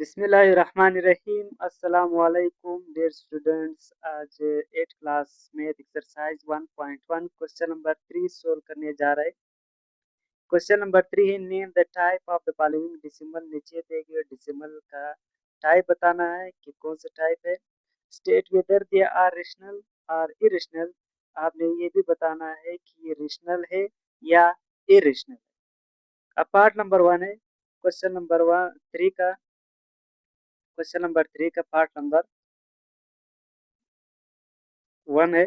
बिस्मिल्लाहिर्रहमानिर्रहीम। अस्सलाम वालेकुम डियर स्टूडेंट्स। आज 8th class math exercise 1.1 question number 3 solve करने जा रहे हैं। क्वेश्चन नंबर 3 है name the type of the following decimal. नीचे दिए गए डेसिमल का टाइप बताना है कि कौन सा टाइप है। State whether they are rational और इरेशनल। आपने ये भी बताना है कि ये रेशनल है या इरेशनल। अब पार्ट नंबर 1 है क्वेश्चन नंबर 3 का। क्वेश्चन नंबर 3 का पार्ट नंबर 1 है।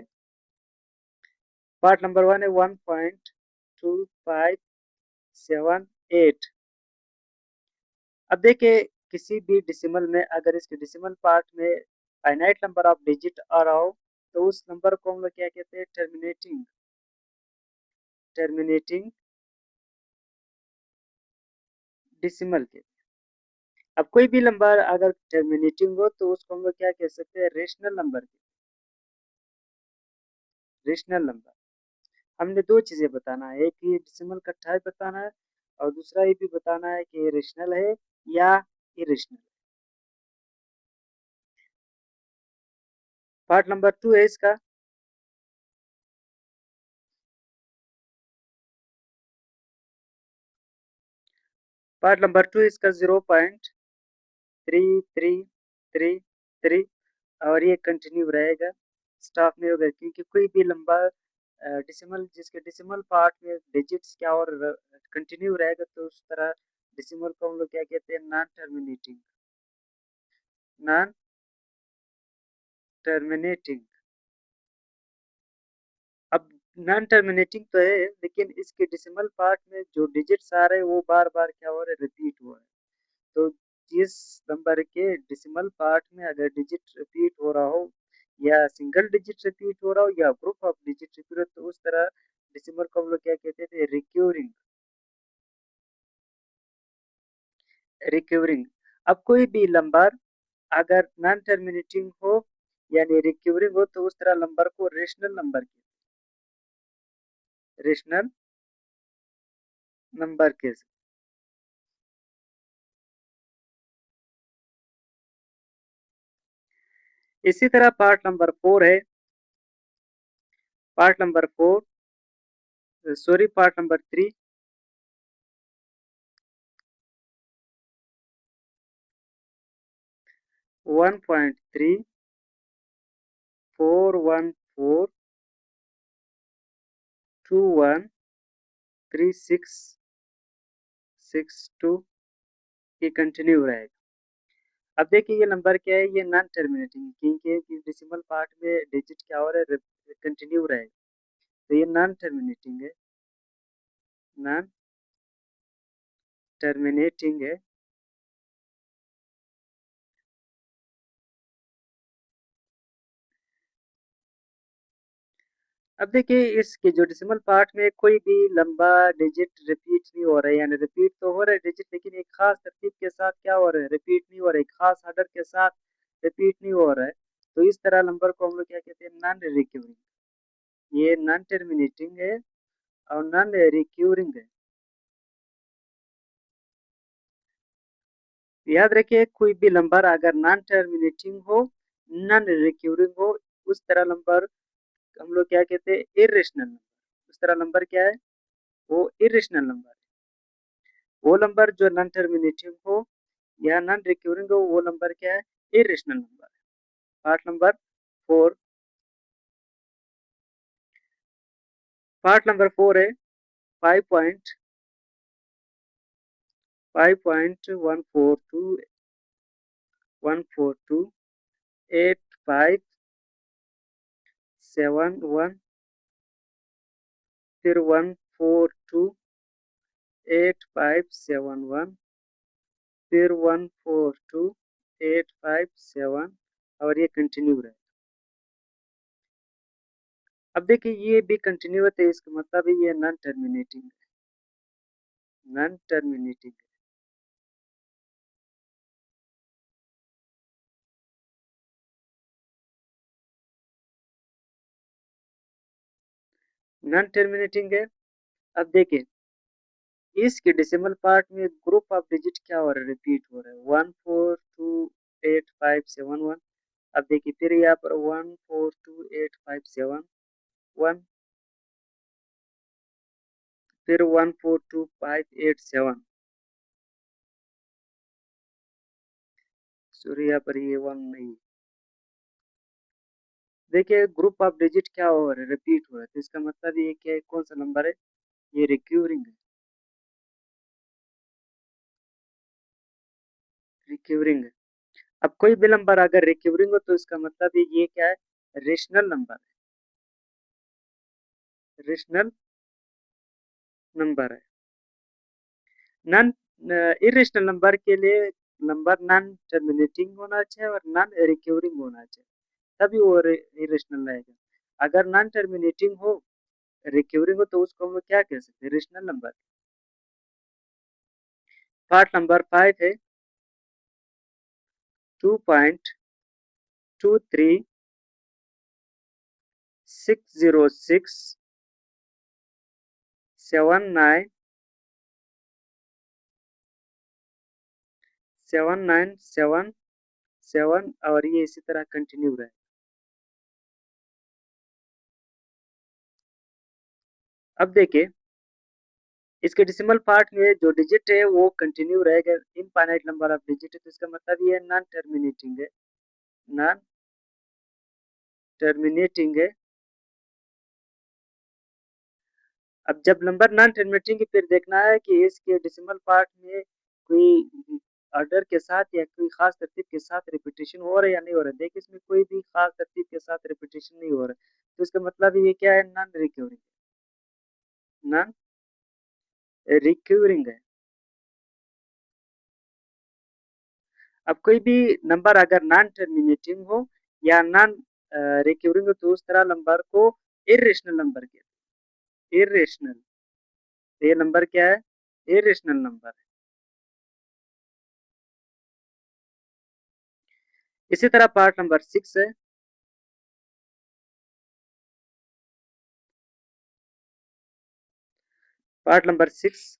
पार्ट नंबर 1 है 1.2578। अब देखिए किसी भी डेसिमल में अगर इसके डेसिमल पार्ट में फाइनाइट नंबर ऑफ डिजिट आ रहा हो तो उस नंबर को हम लोग क्या कहते हैं, टर्मिनेटिंग टर्मिनेटिंग डेसिमल के। अब कोई भी नंबर अगर टर्मिनेटिंग हो तो उसको हम लोग क्या कह सकते हैं, रेशनल नंबर। रेशनल नंबर हमने दो चीजें बताना है, एक ये डेसिमल का टाइप बताना है और दूसरा ये भी बताना है कि रेशनल है या इरेशनल। पार्ट नंबर 2 है इसका। पार्ट नंबर 2 इसका 0.3333 और ये कंटिन्यू रहेगा, स्टॉप नहीं होगा, क्योंकि कोई भी लंबा डेसिमल जिसके डेसिमल पार्ट में डिजिट्स क्या और कंटिन्यू रहेगा तो उस तरह डेसिमल को हम लोग क्या कहते हैं, नॉन टर्मिनेटिंग। अब नॉन टर्मिनेटिंग तो है लेकिन इसके डेसिमल पार्ट में जो डिजिट्स आ रहे हैं वो बार बार क्या हो रहे हैं, रिपीट हो रहे हैं। तो जिस नंबर के डेसिमल पार्ट में अगर डिजिट रिपीट हो रहा हो या सिंगल डिजिट रिपीट हो रहा हो या ग्रुप ऑफ डिजिट रिपीट हो तो उस तरह डेसिमल को हम लोग क्या कहते थे, रिक्यूरिंग रिक्यूरिंग। अब कोई भी नंबर अगर नॉन टर्मिनेटिंग हो यानी रिक्यूरिंग हो तो उस तरह नंबर को रेशनल नंबर रेशनल नंबर के। इसी तरह पार्ट नंबर 4 है। Part number 4 sorry part number 3 1.34113662 ये कंटिन्यू रहेगा। अब देखिए ये नंबर क्या है, ये नॉन टर्मिनेटिंग क्योंकि डेसिमल पार्ट में डिजिट क्या हो रहा है, कंटिन्यू रहेगा, तो ये नॉन टर्मिनेटिंग है, नॉन टर्मिनेटिंग है। अब देखिए इसके जो डेसिमल पार्ट में कोई भी लंबा डिजिट रिपीट नहीं हो रहा है, यानी रिपीट तो हो रहा है डिजिट लेकिन एक खास तरतीब के साथ क्या हो रहा है, रिपीट नहीं हो रहा है, एक खास ऑर्डर के साथ रिपीट नहीं हो रहा है। तो इस तरह नंबर को हम लोग क्या कहते हैं, नॉन रिक्यूरिंग। ये नॉन टर्मिनेटिंग है और नॉन रिक्यूरिंग है। याद रखिए कोई भी नंबर अगर नॉन टर्मिनेटिंग हो, नॉन रिक्यूरिंग हो, उस तरह नंबर हम लोग क्या कहते हैं, इरेशनल नंबर। उस तरह नंबर क्या है, वो इरेशनल नंबर है। वो नंबर जो नॉन टर्मिनेटिव हो या नॉन रिक्यूरिंग हो वो नंबर क्या है, इरेशनल नंबर है। Part number 4। पार्ट नंबर 4 है 5.142 फिर 142 8571 फिर 142 8571 और ये कंटिन्यू रहे। अब देखिए ये भी कंटिन्यू है, इसका मतलब है ये नॉन टर्मिनेटिंग है, नॉन टर्मिनेटिंग नॉन टर्मिनेटिंग है। अब देखिए इसके डेसिमल पार्ट में ग्रुप ऑफ डिजिट क्या हो रहा है, रिपीट हो रहा है, 142857 1। अब देखिए फिर यहाँ पर 142857 1, फिर 142587। सॉरी यहाँ पर ये 1 नहीं, देखिए ग्रुप ऑफ डिजिट क्या हो रहा है, रिपीट हो रहा है, तो इसका मतलब ये क्या है, कौन सा नंबर है, ये रिक्यूरिंग है, रिक्यूरिंग है। अब कोई भी नंबर अगर रिक्यूरिंग हो तो इसका मतलब ये क्या है, रेशनल नंबर है, रेशनल नंबर है। नॉन इरेशनल नंबर के लिए नंबर नॉन टर्मिनेटिंग होना चाहिए और नॉन रिक्यूरिंग होना चाहिए, तभी वो इरेशनल रहेगा। अगर नॉन टर्मिनेटिंग हो, रिक्यूरिंग हो, तो उसको हम लोग क्या कह सकते हैं, रेशनल नंबर। पार्ट नंबर 5 है 2.2360679797 और ये इसी तरह कंटिन्यू रहे। अब देखिए इसके डेसिमल पार्ट में जो डिजिट है वो कंटिन्यू रहेगा, इनफाइनाइट नंबर ऑफ डिजिट है, तो इसका मतलब ये नॉन टर्मिनेटिंग है, नॉन टर्मिनेटिंग है। अब जब नंबर नॉन टर्मिनेटिंग है फिर देखना है कि इसके डेसिमल पार्ट में कोई ऑर्डर के साथ या कोई खास तरतीब के साथ रिपीटेशन हो रहा है या नहीं हो रहा है। देखिए इसमें कोई भी खास तरतीब के साथ रिपीटेशन नहीं हो रहा है, तो इसका मतलब ये क्या है, नॉन रिक्यूरिंग, नॉन रिक्यूरिंग है। अब कोई भी नंबर अगर नॉन टर्मिनेटिंग हो या नॉन रिक्यूरिंग हो तो उस तरह नंबर को इरेशनल नंबर कहते हैं, इरेशनल। ये नंबर क्या है, इरेशनल नंबर है। इसी तरह पार्ट नंबर 6 है, पार्ट नंबर 6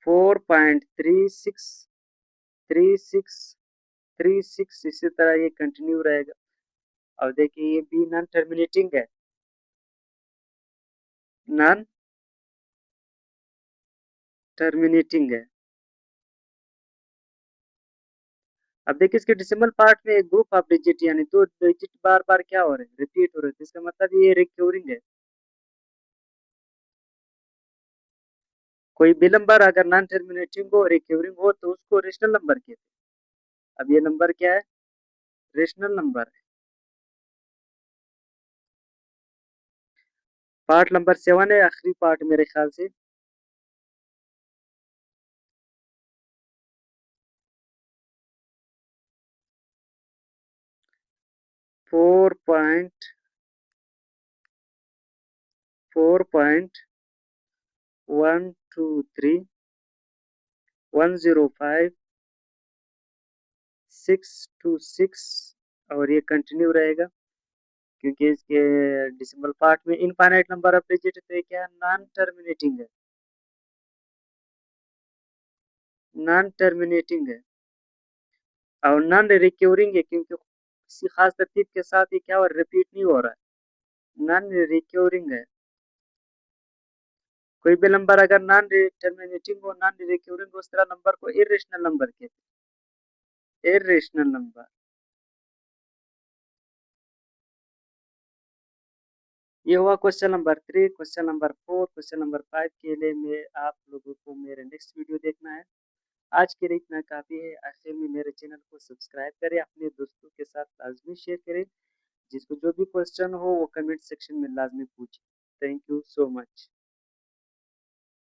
4.363636, इसी तरह ये कंटिन्यू रहेगा। और देखिए ये भी नॉन टर्मिनेटिंग है, नॉन टर्मिनेटिंग है। अब देखिए इसके डेसिमल पार्ट में एक ग्रुप ऑफ डिजिट यानी दो डिजिट बार बार क्या हो रहे हैं, रिपीट हो रहे हैं, तो इसका मतलब ये रिक्यूरिंग है। कोई भी नंबर अगर नॉन टर्मिनेटिंग हो, रिक्यूरिंग हो, तो उसको रेशनल नंबर कहते हैं। अब ये नंबर क्या है, रेशनल नंबर है। पार्ट नंबर 7 है, आखिरी पार्ट मेरे ख्याल से, 4.4.123.105.626 और ये कंटिन्यू रहेगा, क्योंकि इसके डेसिमल पार्ट में इनफाइनाइट नंबर ऑफ डिजिट है, तो ये क्या है, नॉन टर्मिनेटिंग है, नॉन टर्मिनेटिंग है। और नॉन रिक्यूरिंग है क्योंकि किसी खास तरतीब के साथ ये क्या हो, रिपीट नहीं हो रहा है, नॉन रिक्यूरिंग है। कोई भी नंबर अगर नॉन टर्मिनेटिंग हो, नॉन रिक्यूरिंग हो, उस तरह नंबर को इरेशनल नंबर कहते हैं, इरेशनल नंबर। ये हुआ question number 3। Question number 4, question number 5 के लिए मैं आप लोगों को मेरे नेक्स्ट वीडियो देखना है। आज के लिए इतना काफ़ी है। आखिर में मेरे चैनल को सब्सक्राइब करें, अपने दोस्तों के साथ लाजमी शेयर करें, जिसको जो भी क्वेश्चन हो वो कमेंट सेक्शन में लाजमी पूछें। Thank you so much.